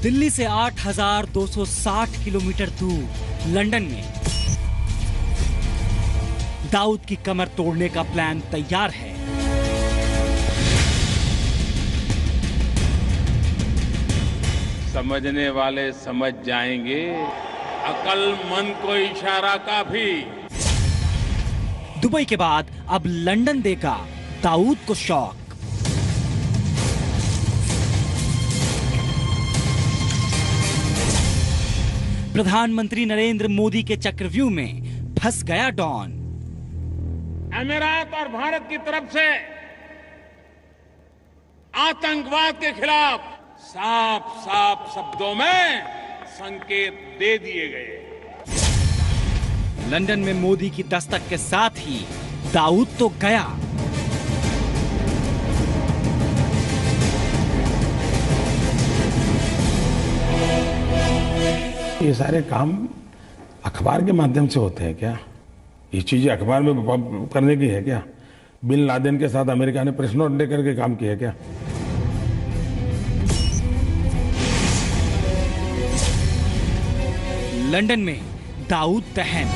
दिल्ली से 8,260 किलोमीटर दूर लंदन में दाऊद की कमर तोड़ने का प्लान तैयार है। समझने वाले समझ जाएंगे, अक्लमंद को इशारा काफी। दुबई के बाद अब लंदन देगा दाऊद को शॉक। प्रधानमंत्री नरेंद्र मोदी के चक्रव्यूह में फंस गया डॉन। अमीरात और भारत की तरफ से आतंकवाद के खिलाफ साफ साफ शब्दों में संकेत दे दिए गए। लंदन में मोदी की दस्तक के साथ ही दाऊद तो गया। ये सारे काम अखबार के माध्यम से होते हैं क्या? ये चीजें अखबार में करने की है क्या? बिन लादेन के साथ अमेरिका ने प्रेस नोट लेकर के काम किया क्या? लंदन में दाऊद दहन।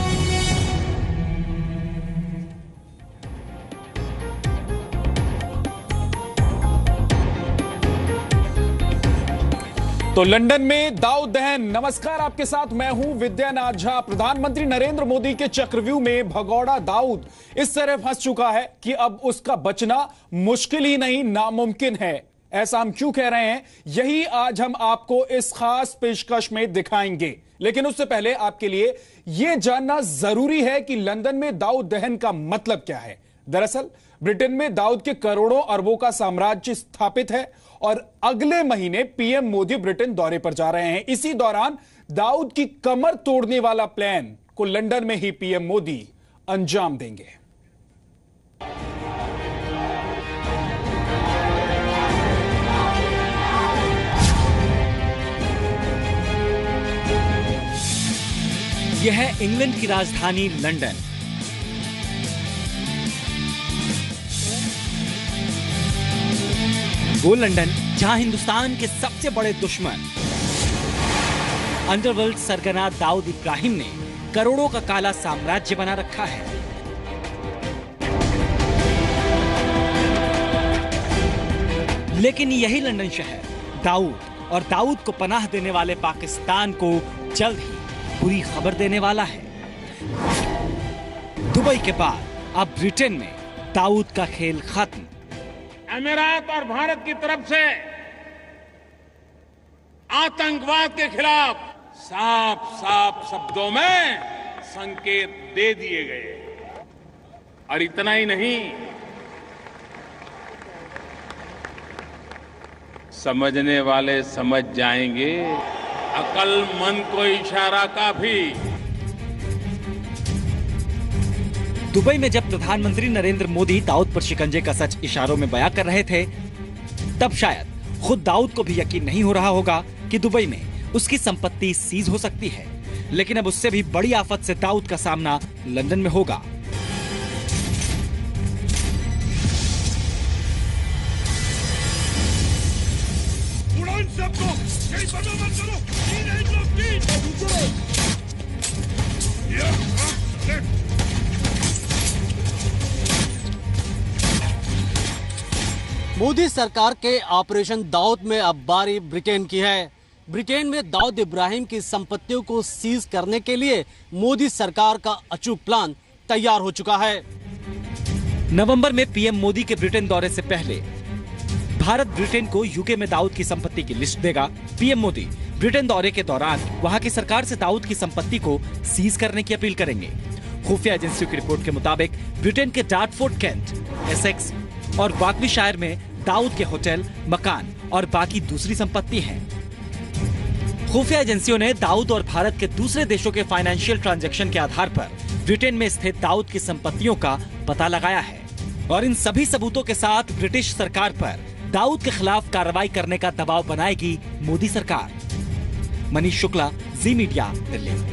तो लंदन में दाऊद दहन। नमस्कार, आपके साथ मैं हूं विद्यानाथ झा। प्रधानमंत्री नरेंद्र मोदी के चक्रव्यूह में भगौड़ा दाऊद इस तरह फंस चुका है कि अब उसका बचना मुश्किल ही नहीं, नामुमकिन है। ऐसा हम क्यों कह रहे हैं, यही आज हम आपको इस खास पेशकश में दिखाएंगे। लेकिन उससे पहले आपके लिए यह जानना जरूरी है कि लंदन में दाऊद दहन का मतलब क्या है। दरअसल ब्रिटेन में दाऊद के करोड़ों अरबों का साम्राज्य स्थापित है और अगले महीने पीएम मोदी ब्रिटेन दौरे पर जा रहे हैं। इसी दौरान दाऊद की कमर तोड़ने वाला प्लान को लंदन में ही पीएम मोदी अंजाम देंगे। यह है इंग्लैंड की राजधानी लंदन। वो लंदन जहां हिंदुस्तान के सबसे बड़े दुश्मन अंडरवर्ल्ड सरगना दाऊद इब्राहिम ने करोड़ों का काला साम्राज्य बना रखा है। लेकिन यही लंदन शहर दाऊद और दाऊद को पनाह देने वाले पाकिस्तान को जल्द ही बुरी खबर देने वाला है। दुबई के बाद अब ब्रिटेन में दाऊद का खेल खत्म। अमीरात और भारत की तरफ से आतंकवाद के खिलाफ साफ साफ शब्दों में संकेत दे दिए गए। और इतना ही नहीं, समझने वाले समझ जाएंगे, अक्लमंद को इशारा काफी। दुबई में जब प्रधानमंत्री नरेंद्र मोदी दाऊद पर शिकंजे का सच इशारों में बयां कर रहे थे, तब शायद खुद दाऊद को भी यकीन नहीं हो रहा होगा कि दुबई में उसकी संपत्ति सीज हो सकती है। लेकिन अब उससे भी बड़ी आफत से दाऊद का सामना लंदन में होगा। मोदी सरकार के ऑपरेशन दाऊद में अब बारी ब्रिटेन की है। ब्रिटेन में दाऊद इब्राहिम की संपत्तियों को सीज करने के लिए मोदी सरकार का अचूक प्लान तैयार हो चुका है। नवंबर में पीएम मोदी के ब्रिटेन दौरे से पहले भारत ब्रिटेन को यूके में दाऊद की संपत्ति की लिस्ट देगा। पीएम मोदी ब्रिटेन दौरे के दौरान वहां की सरकार से दाऊद की संपत्ति को सीज करने की अपील करेंगे। खुफिया एजेंसियों की रिपोर्ट के मुताबिक ब्रिटेन के डार्टफोर्ड, कैंट, एसेक्स और वाकवीशायर में दाऊद के होटल, मकान और बाकी दूसरी संपत्ति है। खुफिया एजेंसियों ने दाऊद और भारत के दूसरे देशों के फाइनेंशियल ट्रांजैक्शन के आधार पर ब्रिटेन में स्थित दाऊद की संपत्तियों का पता लगाया है और इन सभी सबूतों के साथ ब्रिटिश सरकार पर दाऊद के खिलाफ कार्रवाई करने का दबाव बनाएगी मोदी सरकार। मनीष शुक्ला, जी मीडिया, दिल्ली।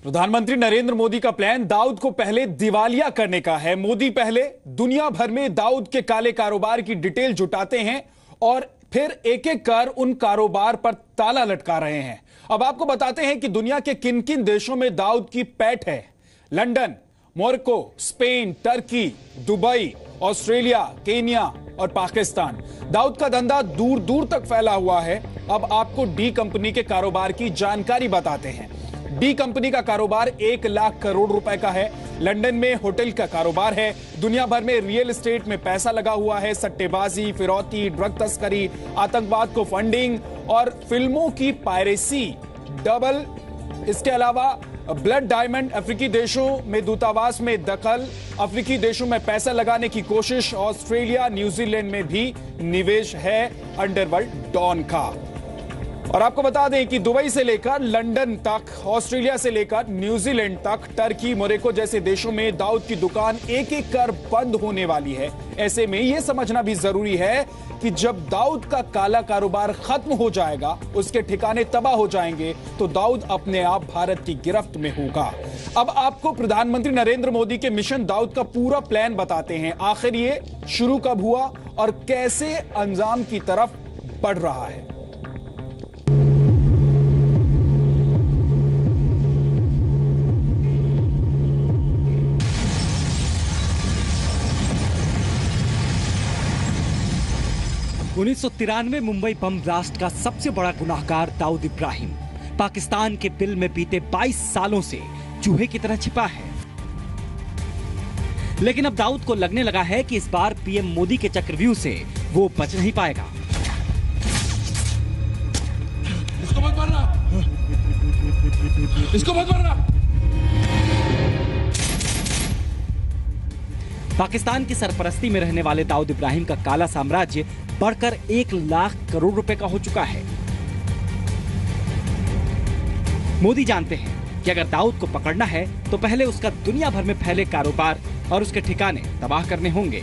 प्रधानमंत्री नरेंद्र मोदी का प्लान दाऊद को पहले दिवालिया करने का है। मोदी पहले दुनिया भर में दाऊद के काले कारोबार की डिटेल जुटाते हैं और फिर एक एक कर उन कारोबार पर ताला लटका रहे हैं। अब आपको बताते हैं कि दुनिया के किन किन देशों में दाऊद की पैठ है। London, Morocco, Spain, Turkey, Dubai, Australia, Kenya और पाकिस्तान। दाऊद का धंधा दूर दूर तक फैला हुआ है। अब आपको डी कंपनी के कारोबार की जानकारी बताते हैं। डी कंपनी का कारोबार 1 लाख करोड़ रुपए का है। लंदन में होटल का कारोबार है। दुनिया भर में रियल एस्टेट में पैसा लगा हुआ है। सट्टेबाजी, फिरौती, ड्रग तस्करी, आतंकवाद को फंडिंग और फिल्मों की पायरेसी डबल। इसके अलावा ब्लड डायमंड, अफ्रीकी देशों में दूतावास में दखल, अफ्रीकी देशों में पैसा लगाने की कोशिश, ऑस्ट्रेलिया, न्यूजीलैंड में भी निवेश है अंडरवर्ल्ड डॉन का। और आपको बता दें कि दुबई से लेकर लंदन तक, ऑस्ट्रेलिया से लेकर न्यूजीलैंड तक, टर्की, मोरक्को जैसे देशों में दाऊद की दुकान एक एक कर बंद होने वाली है। ऐसे में यह समझना भी जरूरी है कि जब दाऊद का काला कारोबार खत्म हो जाएगा, उसके ठिकाने तबाह हो जाएंगे, तो दाऊद अपने आप भारत की गिरफ्त में होगा। अब आपको प्रधानमंत्री नरेंद्र मोदी के मिशन दाऊद का पूरा प्लान बताते हैं। आखिर ये शुरू कब हुआ और कैसे अंजाम की तरफ बढ़ रहा है। उन्नीस 1993 मुंबई बम ब्लास्ट का सबसे बड़ा गुनाहगार दाऊद इब्राहिम पाकिस्तान के बिल में बीते 22 सालों से चूहे की तरह छिपा है। लेकिन अब दाऊद को लगने लगा है कि इस बार पीएम मोदी के चक्रव्यूह से वो बच नहीं पाएगा। इसको मत मारना, इसको मत मारना। पाकिस्तान की सरपरस्ती में रहने वाले दाऊद इब्राहिम का काला साम्राज्य बढ़कर 1 लाख करोड़ रुपए का हो चुका है। मोदी जानते हैं कि अगर दाऊद को पकड़ना है तो पहले उसका दुनिया भर में फैले कारोबार और उसके ठिकाने तबाह करने होंगे।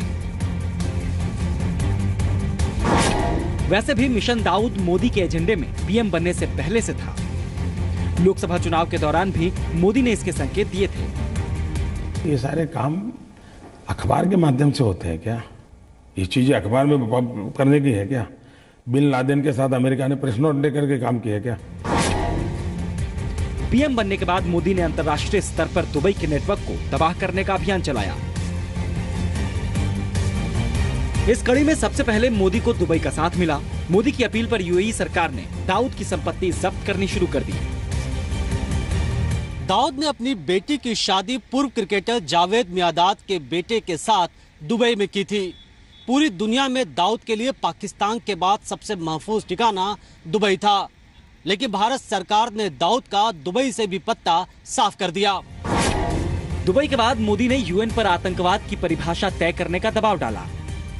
वैसे भी मिशन दाऊद मोदी के एजेंडे में पीएम बनने से पहले से था। लोकसभा चुनाव के दौरान भी मोदी ने इसके संकेत दिए थे। ये सारे काम अखबार के माध्यम से होते हैं क्या? ये चीजें अखबार में करने की है क्या? बिन लादेन के साथ अमेरिका ने प्रेस नोट लेकर के काम किया क्या? पीएम बनने के बाद मोदी ने अंतर्राष्ट्रीय स्तर पर दुबई के नेटवर्क को तबाह करने का अभियान चलाया। इस कड़ी में सबसे पहले मोदी को दुबई का साथ मिला। मोदी की अपील पर यूएई सरकार ने दाऊद की संपत्ति जब्त करनी शुरू कर दी। दाऊद ने अपनी बेटी की शादी पूर्व क्रिकेटर जावेद मियादाद के बेटे के साथ दुबई में की थी। पूरी दुनिया में दाऊद के लिए पाकिस्तान के बाद सबसे महफूज ठिकाना दुबई था, लेकिन भारत सरकार ने दाऊद का दुबई से भी पत्ता साफ कर दिया। दुबई के बाद मोदी ने यूएन पर आतंकवाद की परिभाषा तय करने का दबाव डाला,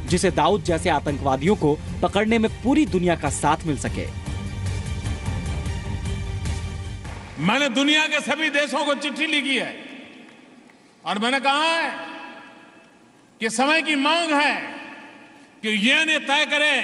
जिसे दाऊद जैसे आतंकवादियों को पकड़ने में पूरी दुनिया का साथ मिल सके। मैंने दुनिया के सभी देशों को चिट्ठी लिखी है और मैंने कहा है कि समय की मांग है कि ये तय करे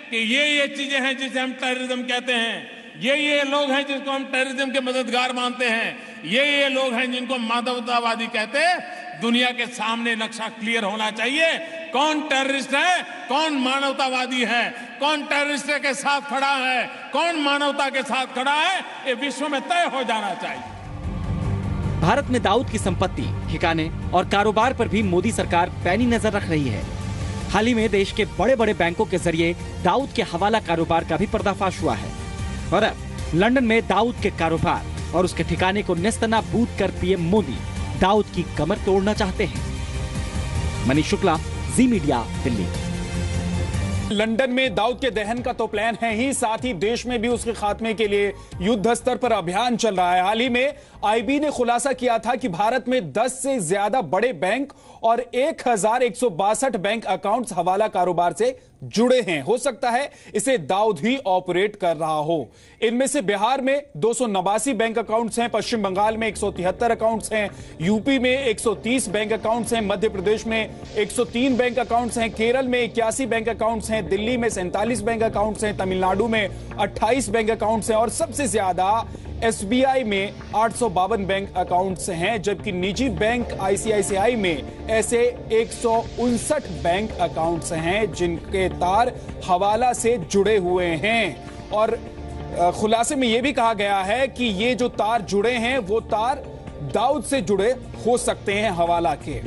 कि ये चीजें हैं जिसे हम टेररिज्म कहते हैं, ये लोग हैं जिसको हम टेररिज्म के मददगार मानते हैं, ये लोग हैं जिनको मानवतावादी कहते हैं। दुनिया के सामने नक्शा क्लियर होना चाहिए। कौन टेररिस्ट है, कौन मानवतावादी है, कौन टेररिस्ट के साथ खड़ा है, कौन मानवता के साथ खड़ा है, ये विश्व में तय हो जाना चाहिए। भारत में दाऊद की संपत्ति, ठिकाने और कारोबार पर भी मोदी सरकार पैनी नजर रख रही है। हाल ही में देश के बड़े बड़े बैंकों के जरिए दाऊद के हवाला कारोबार का भी पर्दाफाश हुआ है और अब लंदन में दाऊद के कारोबार और उसके ठिकाने को नेस्तनाबूद कर पीएम मोदी दाऊद की कमर तोड़ना चाहते हैं। मनीष शुक्ला, जी मीडिया, दिल्ली। लंदन में दाऊद के दहन का तो प्लान है ही, साथ ही देश में भी उसके खात्मे के लिए युद्ध स्तर पर अभियान चल रहा है। हाल ही में आईबी ने खुलासा किया था कि भारत में 10 से ज्यादा बड़े बैंक और 1162 बैंक अकाउंट्स हवाला कारोबार से जुड़े हैं। हो सकता है इसे दाऊद ही ऑपरेट कर रहा हो। इनमें से बिहार में 289 बैंक अकाउंट्स हैं, पश्चिम बंगाल में 173 अकाउंट्स हैं, यूपी में 130 बैंक अकाउंट्स हैं, मध्य प्रदेश में 103 बैंक अकाउंट्स हैं, केरल में 81 बैंक अकाउंट्स हैं, दिल्ली में 47 बैंक अकाउंट्स हैं, तमिलनाडु में 28 बैंक अकाउंट्स हैं और सबसे ज्यादा एसबीआई में 852 बैंक अकाउंट्स हैं, जबकि निजी बैंक आईसीआईसीआई में ऐसे 159 बैंक अकाउंट्स हैं जिनके तार हवाला से जुड़े हुए हैं। और खुलासे में यह भी कहा गया है कि ये जो तार जुड़े हैं वो तार दाऊद से जुड़े हो सकते हैं हवाला के।